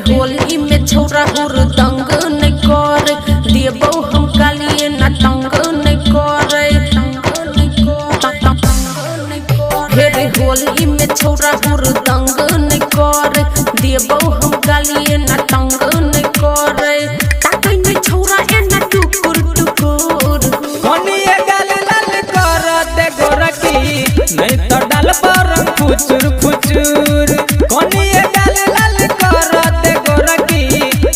होली में छौरा हुरदंग नहीं करे देबो हम कालिए ना तंग नहीं करे रे होली में छौरा हुरदंग नहीं करे देबो हम कालिए ना तंग नहीं करे ताकि नहीं छौरा एना टुकुर टुकुर कोनिए गाल लाल कर दे गोरकी नहीं तो डाल पर फुचुर फुचुर कोनिए गाल लाल कर दे गोरकी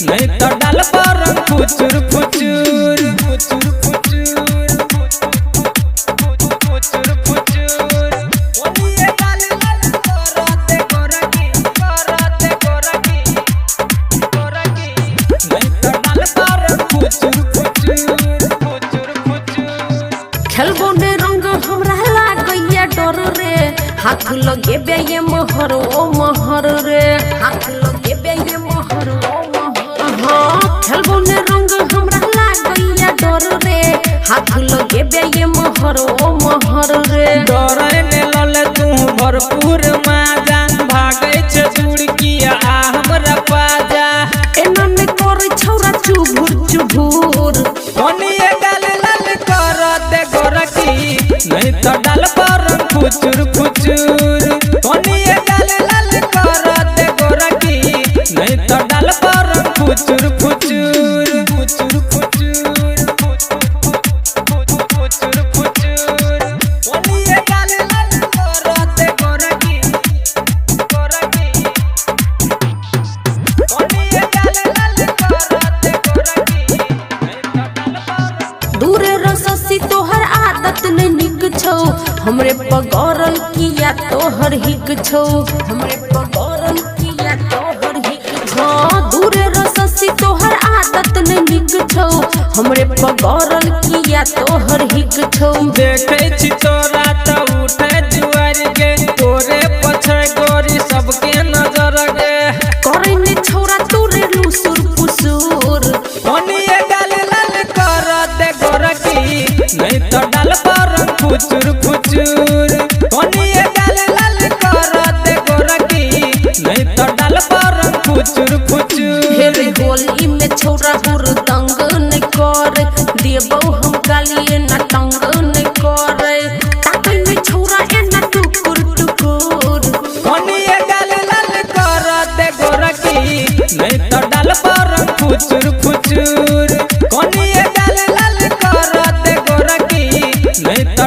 नहीं तो डाल पर फुचुर फुचुर फुचुर फुचुर फुचुर फुचुर कोनिए गाल लाल कर दे गोरकी नहीं तो डाल पर फुचुर फुचुर फुचुर फुचुर खेलबो ने रंग हमरा लागैया डर रे हाथ लगेबे ये मोहर ओ मोहर रे हाथ लगेबे ये मोहर ओ मोहर हां खेलबो ने रंग हमरा लागैया डर रे हाथ लगेबे ये मोहर ओ मोहर रे डरे ने लले तू भरपूर माजा भागै छ जुड़किया आ हमरा पाजा एना ने करे छौरा चुभुर चुभुर कोनिए गाल लाल कर दे गोरकी नहीं तो डाल पर फुचुर फुचुर कोनिए गाल लाल कर दे गोरकी नहीं तो डाल पर फुचुर फुचुर फुचुर फुचुर फुचुर फुचुर कोनिए गाल लाल कर दे गोरकी कोनिए गाल लाल कर दे गोरकी नहीं तो डाल पर दूरे रससी तोहर आदत ने निक छौ हमरे पगरल किया तोहर हिक छौ हमरे पगरल किया तोहर हिक छौ दूरे रससी तोहर आदत ने निक छौ हमरे पगरल किया तोहर हिक छौ देखे छी तोरा त उठे जुआर के तोरे पछे गोरी सबके नजर गे करे ने छौरा तोरे लुसुर पुसुर कोनिए गाल लाल कर दे गोरकी नहीं तो डाल पर फुचुर फुचुर कोनिए गाल लाल कर दे गोरकी नहीं तो डाल पर फुचुर फुचुर रे होली में छौरा हुरदंग नहीं करे देबो हम कालिए ना तंग नहीं करे ताकि नहीं छौरा एना टुकुर टुकुर कोनिए गाल लाल कर दे गोरकी नहीं तो डाल पर फुचुर फुचुर कोनिए गाल लाल कर दे गोरकी नहीं तो